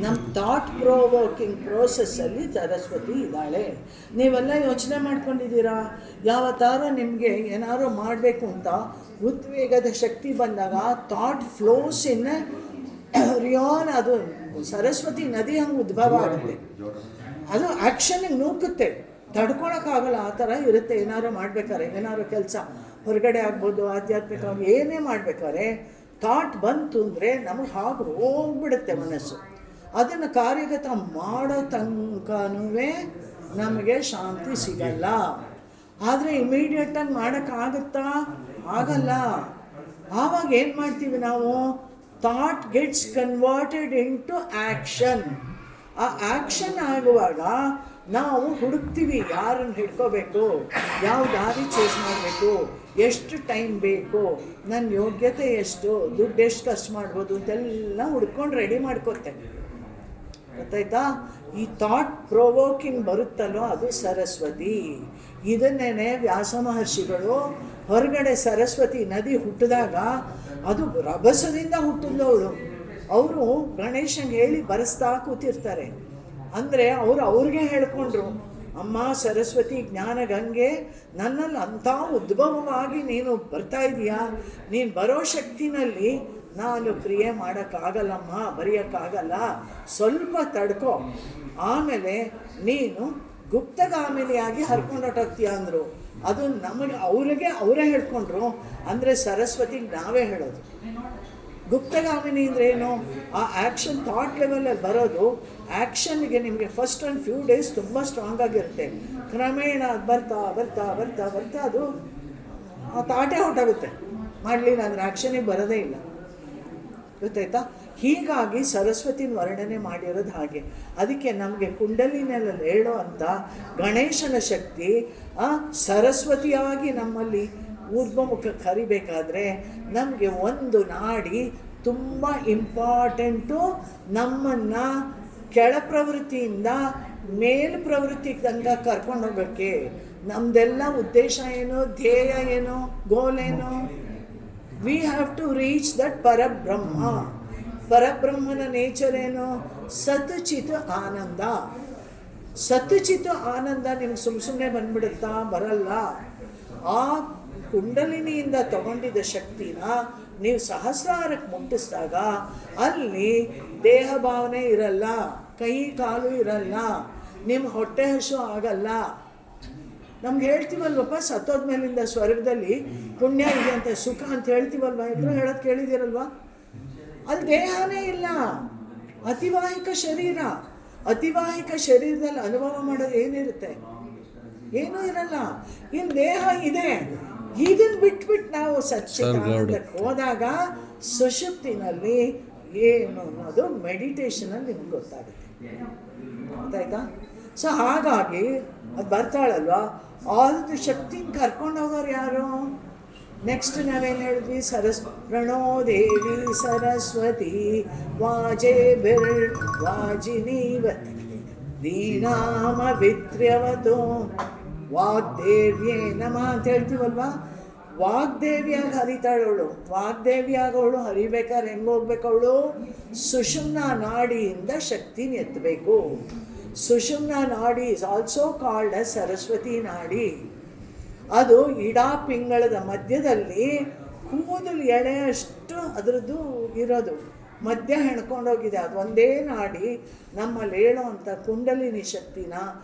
ನಮ್ಮ thought provoking ಪ್ರೋಸೆಸ್ಸಲ್ಲಿ Saraswati ಇದ್ದಾಳೆ. ನೀವೆಲ್ಲ ಯೋಚನೆ ಮಾಡ್ಕೊಂಡಿದ್ದೀರಾ, ಯಾವತ್ತಾರು ನಿಮಗೆ ಏನಾದ್ರು ಮಾಡಬೇಕು ಅಂತ ಉದ್ವೇಗದ ಶಕ್ತಿ ಬಂದಾಗ ಥಾಟ್ ಫ್ಲೋಸ್ ಇನ್ ರಿಯಾನ್, ಅದು ಸರಸ್ವತಿ ನದಿ ಹಂಗೆ ಉದ್ಭವ ಆಗುತ್ತೆ. ಅದು ಆ್ಯಕ್ಷನಿಗೆ ನೂಕುತ್ತೆ, ತಡ್ಕೊಳಕ್ಕಾಗಲ್ಲ, ಆ ಥರ ಇರುತ್ತೆ. ಏನಾದ್ರು ಮಾಡ್ಬೇಕಾದ್ರೆ, ಏನಾದ್ರು ಕೆಲಸ ಹೊರಗಡೆ ಆಗ್ಬೋದು, ಆಧ್ಯಾತ್ಮಿಕವಾಗಿ ಏನೇ ಮಾಡ್ಬೇಕಾದ್ರೆ ಥಾಟ್ ಬಂತು ಅಂದರೆ ನಮಗೆ ಹಾಗೆ ಹೋಗ್ಬಿಡುತ್ತೆ ಮನಸ್ಸು. ಅದನ್ನು ಕಾರ್ಯಗತ ಮಾಡೋ ತನಕನೂ ನಮಗೆ ಶಾಂತಿ ಸಿಗಲ್ಲ. ಆದರೆ ಇಮಿಡಿಯೇಟಾಗಿ ಮಾಡೋಕ್ಕಾಗುತ್ತಾ? ಆಗಲ್ಲ. ಆವಾಗ ಏನು ಮಾಡ್ತೀವಿ ನಾವು? Thought gets converted into action. ಆ ಆ್ಯಕ್ಷನ್ ಆಗುವಾಗ ನಾವು ಹುಡುಕ್ತೀವಿ, ಯಾರನ್ನು ಹಿಡ್ಕೋಬೇಕು, ಯಾವ ದಾರಿ ಚೂಸ್ ಮಾಡಬೇಕು, ಎಷ್ಟು ಟೈಮ್ ಬೇಕು, ನನ್ನ ಯೋಗ್ಯತೆ ಎಷ್ಟು, ದುಡ್ಡು ಎಷ್ಟು ಖರ್ಚು ಮಾಡ್ಬೋದು ಅಂತೆಲ್ಲ ಹುಡ್ಕೊಂಡು ರೆಡಿ ಮಾಡ್ಕೊತೇನೆ. ಗೊತ್ತಾಯ್ತಾ? ಈ ಥಾಟ್ ಪ್ರೊವೋಕಿಂಗ್ ಬರುತ್ತಲ್ಲೋ ಅದು ಸರಸ್ವತಿ. ಇದನ್ನೇ ವ್ಯಾಸ ಮಹರ್ಷಿಗಳು ಹೊರಗಡೆ ಸರಸ್ವತಿ ನದಿ ಹುಟ್ಟಿದಾಗ ಅದು ರಭಸದಿಂದ ಹುಟ್ಟಿದವಳು. ಅವರು ಗಣೇಶಂಗೆ ಹೇಳಿ ಬರೆಸ್ತಾ ಕೂತಿರ್ತಾರೆ. ಅಂದರೆ ಅವ್ರಿಗೆ ಹೇಳ್ಕೊಂಡ್ರು, ಅಮ್ಮ ಸರಸ್ವತಿ ಜ್ಞಾನ ಗಂಗೆ, ನನ್ನಲ್ಲಿ ಅಂಥ ಉದ್ಭವವಾಗಿ ನೀನು ಬರ್ತಾ ಇದೀಯಾ, ನೀನು ಬರೋ ಶಕ್ತಿನಲ್ಲಿ ನಾನು ಕ್ರಿಯೆ ಮಾಡೋಕ್ಕಾಗಲ್ಲಮ್ಮ, ಬರೆಯೋಕ್ಕಾಗಲ್ಲ, ಸ್ವಲ್ಪ ತಡ್ಕೊ, ಆಮೇಲೆ ನೀನು ಗುಪ್ತಗಾಮಿನಿಯಾಗಿ ಹರ್ಕೊಂಡೋಗ್ತೀಯ ಅಂದರು. ಅದು ನಮಗೆ ಅವರೇ ಹೇಳ್ಕೊಂಡ್ರು. ಅಂದರೆ ಸರಸ್ವತಿಗೆ ನಾವೇ ಹೇಳೋದು. ಗುಪ್ತಗಾಮಿನಿ ಅಂದ್ರೇನು? ಆ ಆ್ಯಕ್ಷನ್ ಥಾಟ್ ಲೆವೆಲಲ್ಲಿ ಬರೋದು. ಆ್ಯಕ್ಷನ್ಗೆ ನಿಮಗೆ ಫಸ್ಟ್ ಒಂದು ಫ್ಯೂ ಡೇಸ್ ತುಂಬ ಸ್ಟ್ರಾಂಗ್ ಆಗಿರುತ್ತೆ. ಕ್ರಮೇಣ ಬರ್ತಾ ಬರ್ತಾ ಬರ್ತಾ ಬರ್ತಾ ಅದು ಆ ಥಾಟೇ ಹೊರಟಾಗುತ್ತೆ. ಮಾಡಲಿಲ್ಲ ಅಂದರೆ ಆ್ಯಕ್ಷನಿಗೆ ಬರೋದೇ ಇಲ್ಲ. ಗೊತ್ತಾಯ್ತಾ? ಹೀಗಾಗಿ ಸರಸ್ವತಿನ ವರ್ಣನೆ ಮಾಡಿರೋದು ಹಾಗೆ. ಅದಕ್ಕೆ ನಮಗೆ ಕುಂಡಲಿನಲ್ಲಿ ಹೇಳೋ ಅಂಥ ಗಣೇಶನ ಶಕ್ತಿ ಸರಸ್ವತಿಯಾಗಿ ನಮ್ಮಲ್ಲಿ ಊರ್ಧ್ವಮುಖಕ್ಕೆ ಹರಿಬೇಕಾದ್ರೆ ನಮಗೆ ಒಂದು ನಾಡಿ ತುಂಬ ಇಂಪಾರ್ಟೆಂಟು. ನಮ್ಮನ್ನು ಕೆಳ ಪ್ರವೃತ್ತಿಯಿಂದ ಮೇಲು ಪ್ರವೃತ್ತಿ ತನಕ ಕರ್ಕೊಂಡು ಹೋಗೋಕ್ಕೆ ನಮ್ಮದೆಲ್ಲ ಉದ್ದೇಶ ಏನು, ಧ್ಯೇಯ ಏನು, ಗೋಲ್ ಏನು? We have to reach that ಪರಬ್ರಹ್ಮ. ಪರಬ್ರಹ್ಮನ ನೇಚರ್ ಏನು? ಸತ್ಚಿತ್ ಆನಂದ. ಸತ್ಚಿತ್ ಆನಂದ ನಿಮ್ಗೆ ಸುಮ್ಮನೆ ಬಂದ್ಬಿಡುತ್ತಾ? ಬರಲ್ಲ. ಆ ಕುಂಡಲಿನಿಯಿಂದ ತಗೊಂಡಿದ್ದ ಶಕ್ತಿನ ನೀವು ಸಹಸ್ರಾರಕ್ಕೆ ಮುಟ್ಟಿಸಿದಾಗ ಅಲ್ಲಿ ದೇಹ ಭಾವನೆ ಇರಲ್ಲ, ಕೈ ಕಾಲು ಇರಲ್ಲ, ನಿಮ್ಮ ಹೊಟ್ಟೆ ಹಸು ಆಗಲ್ಲ. ನಮ್ಗೆ ಹೇಳ್ತೀವಲ್ವಪ್ಪ, ಸತ್ತೋದ ಮೇಲಿಂದ ಸ್ವರ್ಗದಲ್ಲಿ ಪುಣ್ಯ ಇದೆ ಅಂತ, ಸುಖ ಅಂತ ಹೇಳ್ತೀವಲ್ವ, ಎಲ್ಲರೂ ಹೇಳೋದು ಕೇಳಿದ್ದೀರಲ್ವ? ಅಲ್ಲಿ ದೇಹನೇ ಇಲ್ಲ, ಅತಿವಾಹಿಕ ಶರೀರ. ಅತಿವಾಹಿಕ ಶರೀರದಲ್ಲಿ ಅನುಭವ ಮಾಡೋದು ಏನಿರುತ್ತೆ? ಏನೂ ಇರಲ್ಲ. ಇನ್ನು ದೇಹ ಇದೆ, ಇದನ್ನು ಬಿಟ್ಬಿಟ್ಟು ನಾವು ಸಚ್ಚಿದಾನಂದಕ್ಕೆ ಹೋದಾಗ ಸುಷುಪ್ತಿನಲ್ಲಿ ಏನು ಅನ್ನೋದು ಮೆಡಿಟೇಷನಲ್ಲಿ ನಿಮ್ಗೆ ಗೊತ್ತಾಗುತ್ತೆ. ಗೊತ್ತಾಯ್ತಾ? ಸೊ ಹಾಗಾಗಿ ಅದು ಬರ್ತಾಳಲ್ವ, ಆದ ಶಕ್ತಿನ ಕರ್ಕೊಂಡು ಹೋಗೋರು ಯಾರು? ನೆಕ್ಸ್ಟ್ ನಾವೇನು ಹೇಳಿದ್ವಿ? ಪ್ರಣೋ ದೇವಿ ಸರಸ್ವತಿ ವಾಜಿನೀವತಿ ದೀನಾಮ ವಿತ್ರ್ಯವತು ವಾಗ್ದೇವ್ಯೇ ನಮಃ ಅಂತ ಹೇಳ್ತೀವಲ್ವಾ? ವಾಗ್ದೇವಿಯಾಗಿ ಹರಿತಾಳವಳು. ವಾಗ್ದೇವಿಯಾಗವಳು ಹರಿಬೇಕಾದ್ರೆ ಹೆಂಗೆ ಹೋಗ್ಬೇಕು? ಅವಳು ಸುಷುಮ್ನ ನಾಡಿಯಿಂದ ಶಕ್ತಿನ ಎತ್ತಬೇಕು. ಸುಷುಮ್ನ ನಾಡಿ is also called as Saraswati ನಾಡಿ. ಅದು ಇಡಾ ಪಿಂಗಳದ ಮಧ್ಯದಲ್ಲಿ ಕೂದಲು ಎಳೆಯಷ್ಟು ಅದರದ್ದು ಇರೋದು, ಮಧ್ಯ ಹೆಣ್ಕೊಂಡೋಗಿದೆ. ಅದು ಒಂದೇ ನಾಡಿ ನಮ್ಮಲ್ಲಿ ಹೇಳೋವಂಥ ಕುಂಡಲಿನಿ ಶಕ್ತಿನ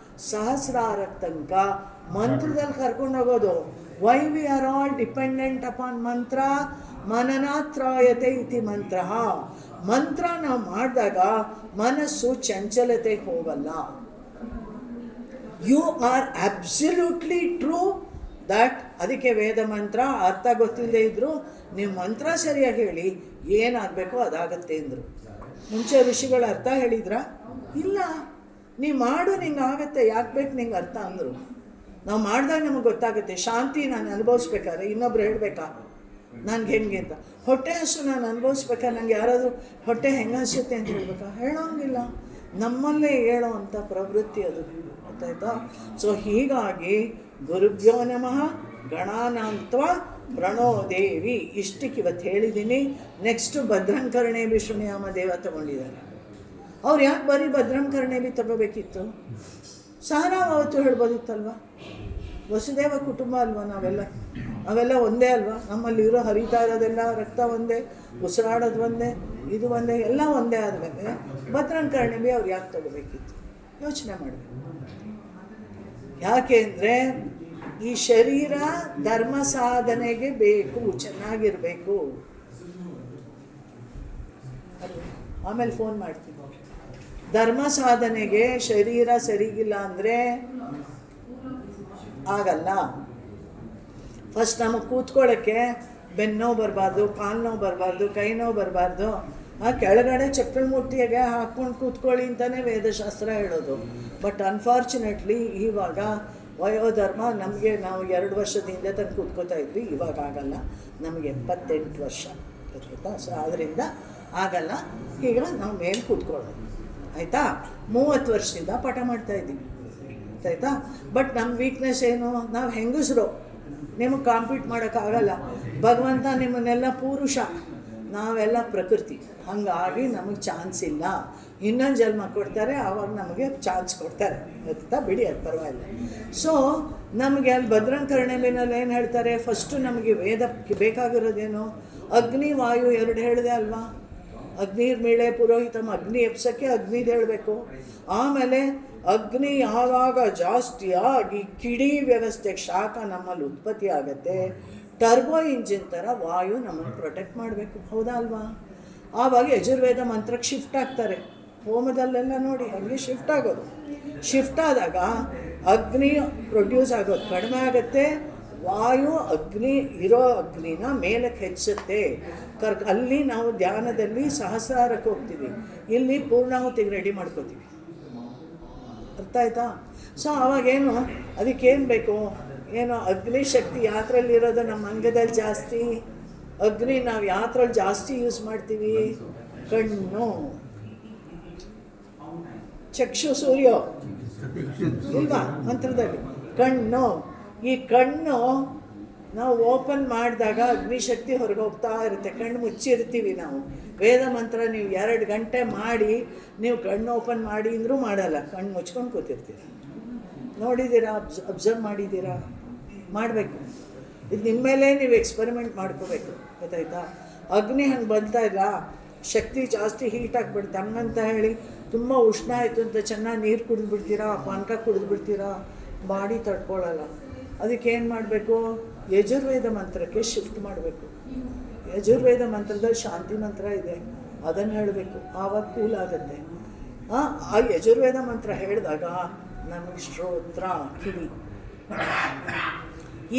ಸಹಸ್ರಾರಕ್ಕೆ ತನಕ ಮಂತ್ರದಲ್ಲಿ ಕರ್ಕೊಂಡೋಗೋದು. Why we are all dependent upon mantra? ಮನನಾತ್ರಾಯತೆ ಇತಿ ಮಂತ್ರ. ಮಂತ್ರ ನಾವು ಮಾಡಿದಾಗ ಮನಸ್ಸು ಚಂಚಲತೆಗೆ ಹೋಗಲ್ಲ. You are absolutely true that. ಅದಕ್ಕೆ ವೇದ ಮಂತ್ರ ಅರ್ಥ ಗೊತ್ತಿಲ್ಲದೆ ಇದ್ದರೂ ನೀವು ಮಂತ್ರ ಸರಿಯಾಗಿ ಹೇಳಿ ಏನಾಗಬೇಕೋ ಅದಾಗತ್ತೆ ಅಂದರು. ಮುಂಚೆ ಋಷಿಗಳು ಅರ್ಥ ಹೇಳಿದ್ರಾ? ಇಲ್ಲ. ನೀವು ಮಾಡು, ನಿಂಗೆ ಆಗತ್ತೆ, ಯಾಕೆ ಬೇಕು ನಿಂಗೆ ಅರ್ಥ ಅಂದರು. ನಾವು ಮಾಡಿದಾಗ ನಮಗೆ ಗೊತ್ತಾಗುತ್ತೆ. ಶಾಂತಿ ನಾನು ಅನುಭವಿಸ್ಬೇಕಾದ್ರೆ ಇನ್ನೊಬ್ರು ಹೇಳಬೇಕಾ ನನಗೆ ಹೆಂಗೆ ಅಂತ? ಹೊಟ್ಟೆ ಹಸು ನಾನು ಅನುಭವಿಸ್ಬೇಕಾದ್ರೆ ನನಗೆ ಯಾರಾದರೂ ಹೊಟ್ಟೆ ಹೆಂಗೆ ಹಸುತ್ತೆ ಅಂತ ಹೇಳ್ಬೇಕಾ? ಹೇಳೋಂಗಿಲ್ಲ. ನಮ್ಮಲ್ಲೇ ಹೇಳೋ ಅಂಥ ಪ್ರವೃತ್ತಿ ಅದು. ಗೊತ್ತಾಯ್ತಾ? ಸೊ ಹೀಗಾಗಿ ಗುರುಭ್ಯೋ ನಮಃ ಗಣಾನಾಂತ್ವ ಪ್ರಣೋ ದೇವಿ ಇಷ್ಟಕ್ಕೆ ಇವತ್ತು ಹೇಳಿದ್ದೀನಿ. ನೆಕ್ಸ್ಟು ಭದ್ರಂಕರ್ಣೇ ವಿಷ್ಣುಯಾಮ ದೇವ ತಗೊಂಡಿದ್ದಾರೆ. ಅವ್ರು ಯಾಕೆ ಬರೀ ಭದ್ರಂ ಕರ್ಣೇಲಿ ತಗೋಬೇಕಿತ್ತು? ಸಹ ನಾವು ಅವತ್ತು ಹೇಳ್ಬೋದಿತ್ತಲ್ವ? ವಸುದೇವ ಕುಟುಂಬ ಅಲ್ವಾ ನಾವೆಲ್ಲ ಒಂದೇ ಅಲ್ವಾ? ನಮ್ಮಲ್ಲಿರೋ ಹರಿತಾ ಇರೋದೆಲ್ಲ ರಕ್ತ ಒಂದೇ, ಉಸಿರಾಡೋದು ಒಂದೇ, ಇದು ಒಂದೇ, ಎಲ್ಲ ಒಂದೇ ಆದಮೇಲೆ ಭದ್ರಂ ಕರ್ಣೇಲಿ ಅವ್ರು ಯಾಕೆ ತಗೋಬೇಕಿತ್ತು? ಯೋಚನೆ ಮಾಡಬೇಕು. ಯಾಕೆ ಅಂದರೆ ಈ ಶರೀರ ಧರ್ಮ ಸಾಧನೆಗೆ ಬೇಕು, ಚೆನ್ನಾಗಿರಬೇಕು. ಆಮೇಲೆ ಫೋನ್ ಮಾಡ್ತೀನಿ. ಧರ್ಮ ಸಾಧನೆಗೆ ಶರೀರ ಸರಿಗಿಲ್ಲ ಅಂದರೆ ಆಗಲ್ಲ. ಫಸ್ಟ್ ನಮಗೆ ಕೂತ್ಕೊಳ್ಳೋಕ್ಕೆ ಬೆನ್ನೋವು ಬರಬಾರ್ದು, ಕಾಲು ನೋವು ಬರಬಾರ್ದು, ಕೈ ನೋವು ಬರಬಾರ್ದು. ಆ ಕೆಳಗಡೆ ಚಕ್ಕಳ ಮುಟ್ಟಿಗೆ ಹಾಕ್ಕೊಂಡು ಕೂತ್ಕೊಳ್ಳಿ ಅಂತಲೇ ವೇದಶಾಸ್ತ್ರ ಹೇಳೋದು. ಬಟ್ ಅನ್ಫಾರ್ಚುನೇಟ್ಲಿ ಇವಾಗ ವಯೋಧರ್ಮ ನಮಗೆ, ನಾವು 2 ವರ್ಷದ ಹಿಂದೆ ತಂದು ಕೂತ್ಕೋತಾ ಇದ್ವಿ, ಇವಾಗ ಆಗಲ್ಲ. ನಮಗೆ 78 ವರ್ಷ ಗೊತ್ತಾಯ್ತಾ? ಸೊ ಆದ್ದರಿಂದ ಆಗಲ್ಲ. ಈಗ ನಾವು ಮೇಲೆ ಕೂತ್ಕೊಳ್ಳೋದು ಆಯಿತಾ? 30 ವರ್ಷದಿಂದ ಪಾಠ ಮಾಡ್ತಾಯಿದ್ದೀವಿ ಗೊತ್ತಾಯ್ತಾ? ಬಟ್ ನಮ್ಮ ವೀಕ್ನೆಸ್ ಏನು? ನಾವು ಹೆಂಗಸರು, ನಿಮಗೆ ಕಾಂಪೀಟ್ ಮಾಡೋಕ್ಕಾಗಲ್ಲ. ಭಗವಂತ ನಿಮ್ಮನ್ನೆಲ್ಲ ಪುರುಷ, ನಾವೆಲ್ಲ ಪ್ರಕೃತಿ. ಹಾಗಾಗಿ ನಮಗೆ ಚಾನ್ಸ್ ಇಲ್ಲ. ಇನ್ನೊಂದು ಜನ್ಮ ಕೊಡ್ತಾರೆ, ಆವಾಗ ನಮಗೆ ಚಾನ್ಸ್ ಕೊಡ್ತಾರೆ ಗೊತ್ತಾ? ಬಿಡಿ, ಅದು ಪರವಾಗಿಲ್ಲ. ಸೊ ನಮಗೆ ಅಲ್ಲಿ ಭದ್ರಂ ಕರ್ಣೇಲಿನಲ್ಲಿ ಏನು ಹೇಳ್ತಾರೆ? ಫಸ್ಟು ನಮಗೆ ವೇದಕ್ಕೆ ಬೇಕಾಗಿರೋದೇನು? ಅಗ್ನಿ ವಾಯು 2 ಹೇಳಿದೆ ಅಲ್ವಾ? ಅಗ್ನಿರ್ಮೇಳೆ ಪುರೋಹಿತಮ್, ಅಗ್ನಿ ಎಪ್ಸೋಕ್ಕೆ ಅಗ್ನಿದು ಹೇಳಬೇಕು. ಆಮೇಲೆ ಅಗ್ನಿ ಯಾವಾಗ ಜಾಸ್ತಿ ಆಗಿ ಕಿಡಿ ವ್ಯವಸ್ಥೆ ಶಾಖ ನಮ್ಮಲ್ಲಿ ಉತ್ಪತ್ತಿ ಆಗುತ್ತೆ, ಟರ್ಬೋ ಇಂಜಿನ್ ಥರ ವಾಯು ನಮ್ಮನ್ನು ಪ್ರೊಟೆಕ್ಟ್ ಮಾಡಬೇಕು. ಹೌದಾ ಅಲ್ವಾ? ಆವಾಗ ಯಜುರ್ವೇದ ಮಂತ್ರಕ್ಕೆ ಶಿಫ್ಟ್ ಆಗ್ತಾರೆ. ಹೋಮದಲ್ಲೆಲ್ಲ ನೋಡಿ ಹಾಗೆ ಶಿಫ್ಟ್ ಆಗೋದು. ಶಿಫ್ಟ್ ಆದಾಗ ಅಗ್ನಿ ಪ್ರೊಡ್ಯೂಸ್ ಆಗೋದು ಕಡಿಮೆ ಆಗುತ್ತೆ, ವಾಯು ಇರೋ ಅಗ್ನಿನ ಮೇಲಕ್ಕೆ ಹೆಚ್ಚುತ್ತೆ. ಅಲ್ಲಿ ನಾವು ಧ್ಯಾನದಲ್ಲಿ ಸಹಸ್ರಾರಕ್ಕೆ ಹೋಗ್ತೀವಿ, ಇಲ್ಲಿ ಪೂರ್ಣಾಹುತಿಗೆ ರೆಡಿ ಮಾಡ್ಕೋತೀವಿ. ಅರ್ಥ ಆಯ್ತಾ? ಸೊ ಅವಾಗೇನು, ಅದಕ್ಕೇನು ಬೇಕು? ಏನು ಅಗ್ನಿ ಶಕ್ತಿ ಯಾತ್ರಲ್ಲಿರೋದು? ನಮ್ಮ ಅಂಗದಲ್ಲಿ ಜಾಸ್ತಿ ಅಗ್ನಿ ನಾವು ಯಾತ್ರಲ್ಲಿ ಜಾಸ್ತಿ ಯೂಸ್ ಮಾಡ್ತೀವಿ? ಕಣ್ಣು, ಚಕ್ಷು ಸೂರ್ಯ ಇಲ್ವಾ ಮಂತ್ರದಲ್ಲಿ? ಕಣ್ಣು. ಈ ಕಣ್ಣು ನಾವು ಓಪನ್ ಮಾಡಿದಾಗ ಅಗ್ನಿಶಕ್ತಿ ಹೊರಗೆ ಹೋಗ್ತಾ ಇರುತ್ತೆ. ಕಣ್ಣು ಮುಚ್ಚಿರ್ತೀವಿ ನಾವು. ವೇದ ಮಂತ್ರ ನೀವು 2 ಗಂಟೆ ಮಾಡಿ ನೀವು ಕಣ್ಣು ಓಪನ್ ಮಾಡಿ ಅಂದರೂ ಮಾಡಲ್ಲ, ಕಣ್ಣು ಮುಚ್ಕೊಂಡು ಕೂತಿರ್ತೀರಿ. ನೋಡಿದ್ದೀರಾ? ಅಬ್ಸರ್ವ್ ಮಾಡಿದ್ದೀರಾ? ಮಾಡಬೇಕು. ಇದು ನಿಮ್ಮ ಮೇಲೆ ನೀವು ಎಕ್ಸ್ಪರಿಮೆಂಟ್ ಮಾಡ್ಕೋಬೇಕು ಗೊತ್ತಾಯ್ತಾ? ಅಗ್ನಿ ಹಂಗೆ ಬರ್ತಾ ಇಲ್ಲ, ಶಕ್ತಿ ಜಾಸ್ತಿ ಹೀಟ್ ಆಗಿಬಿಡುತ್ತೆ. ಹಂಗಂತ ಹೇಳಿ ತುಂಬ ಉಷ್ಣ ಆಯಿತು ಅಂತ ಚೆನ್ನಾಗಿ ನೀರು ಕುಡಿದ್ಬಿಡ್ತೀರಾ, ಪಾನಕ ಕುಡಿದ್ಬಿಡ್ತೀರಾ, ಬಾಡಿ ತಡ್ಕೊಳ್ಳಲ್ಲ. ಅದಕ್ಕೇನು ಮಾಡಬೇಕು? ಯಜುರ್ವೇದ ಮಂತ್ರಕ್ಕೆ ಶಿಫ್ಟ್ ಮಾಡಬೇಕು. ಯಜುರ್ವೇದ ಮಂತ್ರದಲ್ಲಿ ಶಾಂತಿ ಮಂತ್ರ ಇದೆ, ಅದನ್ನು ಹೇಳಬೇಕು. ಆವಾಗ ಕೂಲ್ ಆಗುತ್ತೆ. ಆ ಯಜುರ್ವೇದ ಮಂತ್ರ ಹೇಳಿದಾಗ ನಮಗೆ ಶ್ರೋತ್ರ, ಕಿವಿ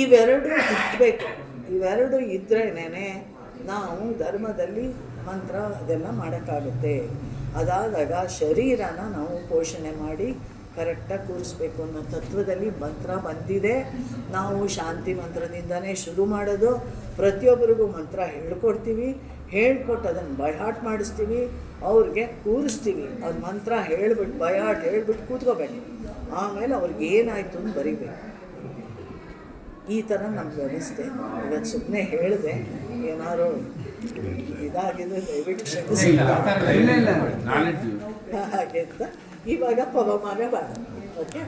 ಇವೆರಡು ಇರಬೇಕು. ಇವೆರಡು ಇದ್ರೇನೆ ನಾವು ಧರ್ಮದಲ್ಲಿ ಮಂತ್ರ ಅದೆಲ್ಲ ಮಾಡೋಕ್ಕಾಗುತ್ತೆ. ಅದಾದಾಗ ಶರೀರನ ನಾವು ಪೋಷಣೆ ಮಾಡಿ ಕರೆಕ್ಟಾಗಿ ಕೂರಿಸ್ಬೇಕು ಅನ್ನೋ ತತ್ವದಲ್ಲಿ ಮಂತ್ರ ಬಂದಿದೆ. ನಾವು ಶಾಂತಿ ಮಂತ್ರದಿಂದನೇ ಶುರು ಮಾಡೋದು. ಪ್ರತಿಯೊಬ್ಬರಿಗೂ ಮಂತ್ರ ಹೇಳ್ಕೊಡ್ತೀವಿ, ಹೇಳ್ಕೊಟ್ಟು ಅದನ್ನು ಬೈಹಾಟ್ ಮಾಡಿಸ್ತೀವಿ, ಅವ್ರಿಗೆ ಕೂರಿಸ್ತೀವಿ. ಅದು ಮಂತ್ರ ಹೇಳ್ಬಿಟ್ಟು ಬೈಹಾಟ್ ಹೇಳ್ಬಿಟ್ಟು ಕೂತ್ಕೋಬೇಕು. ಆಮೇಲೆ ಅವ್ರಿಗೆ ಏನಾಯಿತು ಅಂತ ಬರೀಬೇಕು. ಈ ಥರ ನಮ್ಮ ವ್ಯವಸ್ಥೆ. ಇವತ್ತು ಸುಮ್ಮನೆ ಹೇಳಿದೆ, ಏನಾದ್ರು ಇದಾಗಿದೆ ದಯವಿಟ್ಟು ಕ್ಷಮಿಸಿ. ಹಾಗೆ ಅಂತ ಇವಾಗ ಪವಮಾನ ಬಾಳ. ಓಕೆ.